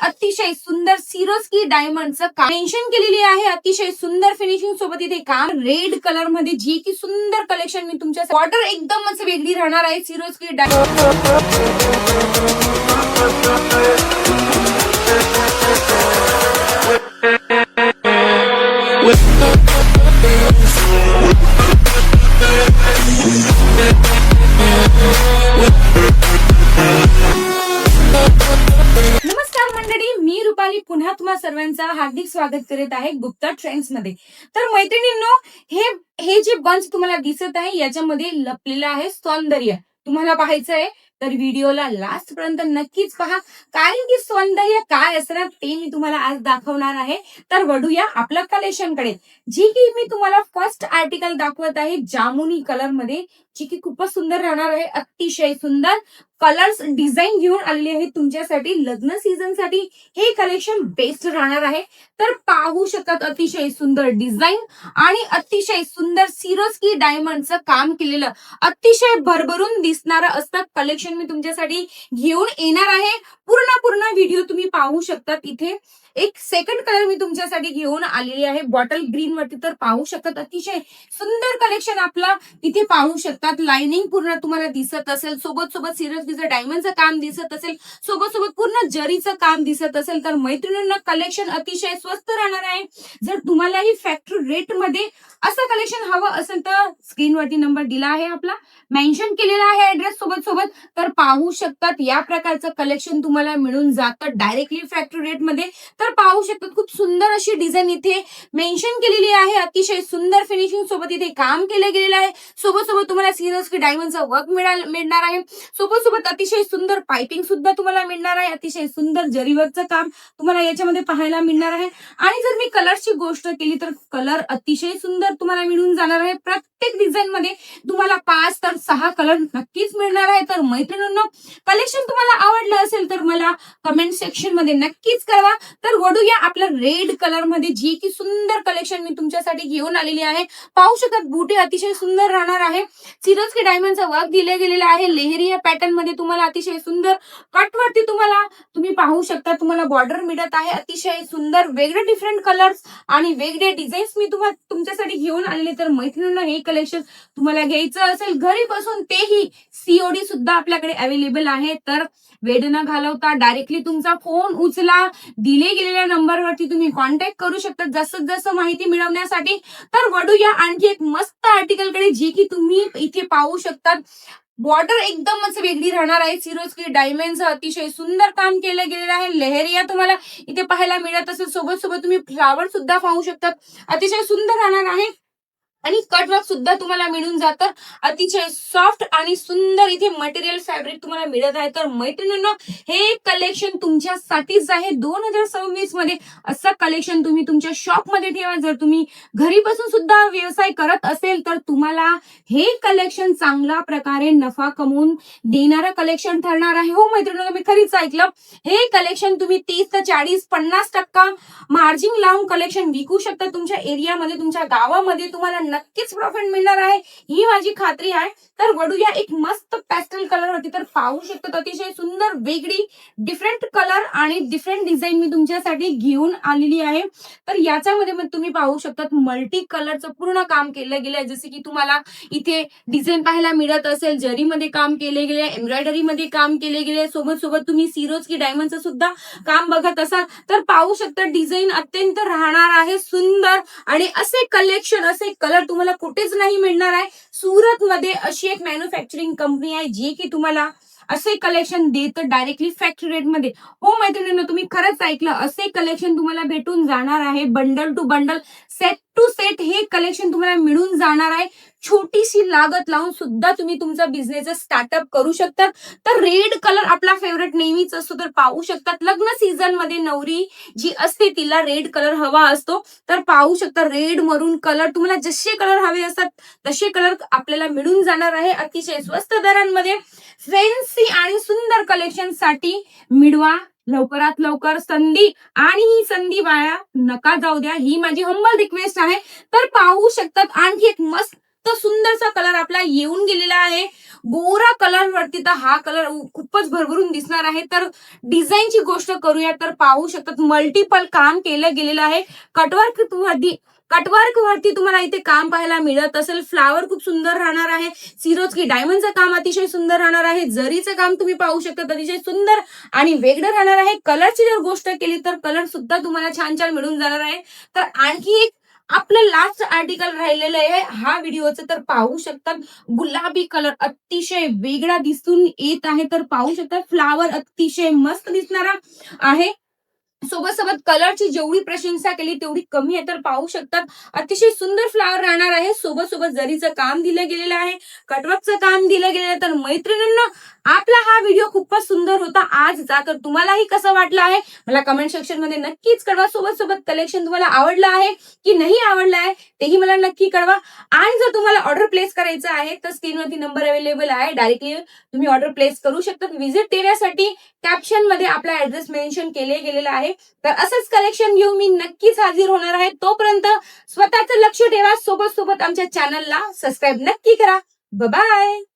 अतिशय सुंदर सिरोस्की डायमंडचं काम मेन्शन केलेली आहे. अतिशय सुंदर फिनिशिंग सोबत इथे काम रेड कलर मध्ये जी की सुंदर कलेक्शन मी तुमच्या बॉर्डर एकदमच वेगळी राहणार आहे. सिरोस्की मी रुपाली पुन्हा तुम्हा सर्वांचा हार्दिक स्वागत करत आहे गुप्ता ट्रेंड्स मध्ये. तर मैत्रिणींनो, हे जे बंच तुम्हाला दिसत आहे याच्यामध्ये लपलेलं आहे सौंदर्य. तुम्हाला पाहायचं आहे तर व्हिडिओला लास्ट पर्यंत नक्कीच पहा, कारण की सौंदर्य काय असणार ते मी तुम्हाला आज दाखवणार आहे. तर वळूया आपल्या कलेक्शन कडे, जी की मी तुम्हाला फर्स्ट आर्टिकल दाखवत आहे जामुनी कलर मध्ये, जी की खूपच सुंदर राहणार आहे. अतिशय सुंदर कलर्स डिझाईन घेऊन आलेली आहे तुमच्यासाठी. लग्न सीझन साठी हे कलेक्शन बेस्ट राहणार आहे. तर पाहू शकतात अतिशय सुंदर डिझाईन आणि अतिशय सुंदर सिरोस्की डायमंडचं काम केलेलं अतिशय भरभरून दिसणारं असं कलेक्शन मी तुमच्यासाठी घेऊन येणार आहे. पूर्ण व्हिडिओ तुम्ही पाहू शकतात. इथे एक सेकंड कलर मी तुमच्यासाठी घेऊन आलेली आहे बॉटल ग्रीन वरती. तर पाहू शकतात अतिशय सुंदर कलेक्शन आपला इथे पाहू शकतात. लाइनिंग पूर्ण तुम्हाला दिसत असेल, सोबत सिरोस्कीचं डायमंडचं काम दिसत असेल, सोबत पूर्ण जरीचं काम दिसत असेल. तर मैत्रिणींना कलेक्शन अतिशय स्वस्त राहणार आहे. जर तुम्हालाही फॅक्टरी रेट मध्ये असं कलेक्शन हवं असेल तर स्क्रीनवरती नंबर दिला आहे आपला, मेन्शन केलेला आहे ऍड्रेस सोबत. तर पाहू शकतात या प्रकारचं कलेक्शन तुम्हाला मिळून जातं डायरेक्टली फॅक्टरी रेट मध्ये. तर पाहू शकतात खूप सुंदर अशी डिझाईन इथे मेन्शन केलेली आहे. अतिशय सुंदर फिनिशिंग सोबत इथे काम केलं गेलेलं आहे. सोबत तुम्हाला सिरोस्की डायमंडचा वर्क मिळणार आहे. सोबत अतिशय सुंदर पाइपिंग सुद्धा तुम्हाला मिळणार आहे. अतिशय सुंदर जरीवर्कचं काम तुम्हाला याच्यामध्ये पाहायला मिळणार आहे. आणि जर मी कलरची गोष्ट केली तर कलर अतिशय सुंदर तुम्हाला मिळून जाणार आहे. प्रत्येक डिझाईन मध्ये तुम्हाला 5 तर 6 कलर नक्कीच मिळणार आहे. तर मैत्रिणींनो, कलेक्शन तुम्हाला आवडलं असेल तर मला कमेंट सेक्शन मध्ये नक्कीच कळवा. तर वळूया आपल्या रेड कलर मध्ये, जी की सुंदर कलेक्शन मी तुमच्यासाठी घेऊन आलेली आहे. पाहू शकतात बुटे अतिशय सुंदर राहणार आहे. सिरोस्की डायमंडचा वर्क दिले गेलेला आहे. लेहरिया पॅटर्न मध्ये तुम्हाला अतिशय सुंदर कट वरती तुम्ही पाहू शकता तुम्हाला बॉर्डर मिळत आहे. अतिशय सुंदर वेगळे डिफरंट कलर्स आणि वेगळे डिझाईन्स मी तुमच्यासाठी घेऊन आलेले. तर मैत्रिणींना हे कलेक्शन तुम्हाला घ्यायचं असेल घरी बसून, तेही सीओडी सुद्धा आपल्याकडे अवेलेबल आहे. तर वेळ न घालवता डायरेक्टली तुमचा फोन उचला, दिले गेलेल्या नंबरवरती तुम्ही कॉन्टॅक्ट करू शकता जास्तीत जास्त माहिती मिळवण्यासाठी. तर वळूया आणखी एक मस्त आर्टिकल कडे, जे की तुम्ही इथे पाहू शकतात. बॉर्डर एकदमच वेगळी राहणार आहे. सिरोस्की डायमंडचं अतिशय सुंदर काम केलं गेलेलं आहे. लेहरिया तुम्हाला इथे पाहायला मिळत असेल. सोबत तुम्ही फ्लावर सुद्धा पाहू शकतात. अतिशय सुंदर राहणार आहे. आणि कटवर्क सुद्धा तुम्हाला मिळून जातं. अतिशय सॉफ्ट आणि सुंदर इथे मटेरियल फॅब्रिक तुम्हाला मिळत आहे. तर मैत्रिणींनो, हे कलेक्शन तुमच्यासाठीच आहे. 2026 मध्ये असं कलेक्शन तुम्ही तुमच्या शॉप मध्ये ठेवा. जर तुम्ही घरी बसून सुद्धा व्यवसाय करत असेल तर तुम्हाला हे कलेक्शन चांगल्या प्रकारे नफा कमवून देणारं कलेक्शन ठरणार आहे. हो मैत्रिणींनो, मी खरीच ऐकलं. हे कलेक्शन तुम्ही 30 ते 40-50% मार्जिन लावून कलेक्शन विकू शकता. तुमच्या एरियामध्ये, तुमच्या गावामध्ये तुम्हाला नक्कीच प्रॉफिट मिळणार आहे, ही माझी खात्री आहे. तर वळूया एक मस्त पॅस्टल कलर होती. तर पाहू शकतात अतिशय सुंदर वेगळी डिफरंट कलर आणि डिफरंट डिझाईन मी तुमच्यासाठी घेऊन आलेली आहे. तर याच्यामध्ये तुम्ही पाहू शकतात मल्टी कलरचं पूर्ण काम केलं गेलंय. जसे की तुम्हाला इथे डिझाईन पाहायला मिळत असेल, जरीमध्ये काम केले गेले, एम्ब्रॉयडरी मध्ये काम केले गेले, सोबत तुम्ही सिरोस्की डायमंडचं सुद्धा काम बघत असाल. तर पाहू शकता डिझाईन अत्यंत राहणार आहे सुंदर. आणि असे कलेक्शन, असे कलर तुम्हाला कुठेच नाही मिळणार आहे. सुरत मध्ये अशी एक मॅन्युफॅक्चरिंग कंपनी आहे, जी की तुम्हाला असे कलेक्शन देतं डायरेक्टली फॅक्टरी रेट मध्ये. हो मैत्रिणींनो, तुम्ही खरंच ऐकलं, असे कलेक्शन तुम्हाला भेटून जाणार आहे. Bundle to bundle, set to set हे कलेक्शन तुम्हाला मिळून जाणार आहे. छोटीशी लागत लावून सुद्धा तुम्ही तुमचा बिझनेस स्टार्टअप करू शकतात. तर रेड कलर आपला फेवरेट नेहमीच असतो. तर पाहू शकतात लग्न सीझन मध्ये नवरी जी असते तिला रेड कलर हवा असतो. तर पाहू शकता रेड मरून कलर, तुम्हाला जसे कलर हवे असतात तसे कलर आपल्याला मिळून जाणार आहे अतिशय स्वस्त दरांमध्ये. फॅन्सी आणि सुंदर कलेक्शन साठी मिळवा लवकरात लवकर संधी, आणि ही संधी वाया नका जाऊ द्या, ही माझी हंबल रिक्वेस्ट आहे. तर पाहू शकतात आणखी एक मस्त मस्त सुंदरसा कलर आपला येऊन गेलेला आहे. गोरा कलर वरती तर हा कलर खूपच भरभरून दिसणार आहे. तर डिझाईनची गोष्ट करूया तर पाहू शकतात मल्टिपल काम केलं गेलेलं आहे. कटवर्क वरती तुम्हाला इथे काम पाहायला मिळत असेल. फ्लावर खूप सुंदर राहणार आहे. सिरोस्की डायमंडचं काम अतिशय सुंदर राहणार आहे. जरीचं काम तुम्ही पाहू शकता अतिशय सुंदर आणि वेगळं राहणार आहे. कलरची जर गोष्ट केली तर कलर सुद्धा तुम्हाला छान छान मिळून जाणार आहे. तर आणखी एक आपलं लास्ट आर्टिकल राहिलेलं आहे हा व्हिडिओचं, तर पाहू शकतात गुलाबी कलर अतिशय वेगळा दिसून येत आहे. तर पाहू शकतात फ्लावर अतिशय मस्त दिसणारा आहे. सोबत कलरची जेवढी प्रशंसा केली तेवढी कमी आहे. तर पाहू शकतात अतिशय सुंदर फ्लावर राहणार आहे. सोबत जरीचं काम दिलं गेलेलं आहे. कटवर्कचं काम दिलं गेलेलं आहे. तर मैत्रिणींनो, आपला हा व्हिडिओ खूपच सुंदर होता आज जाकर. तुम्हालाही कसं वाटलं आहे मला कमेंट सेक्शन मध्ये नक्कीच कळवा. सोबत कलेक्शन तुम्हाला आवडलं आहे की नाही आवडलं आहे तेही मला नक्की कळवा. आणि जर तुम्हाला ऑर्डर प्लेस करायचं आहे तर स्क्रीनवरती नंबर अवेलेबल आहे. डायरेक्टली तुम्ही ऑर्डर प्लेस करू शकता. विजिट देण्यासाठी कॅप्शन मध्ये आपला ऍड्रेस मेन्शन केले गेलेला आहे. तर असंच कलेक्शन घेऊन मी नक्कीच हाजीर होणार आहे. तोपर्यंत स्वतःचं लक्ष ठेवा. सोबत आमच्या चॅनलला सबस्क्राईब नक्की करा. बाय.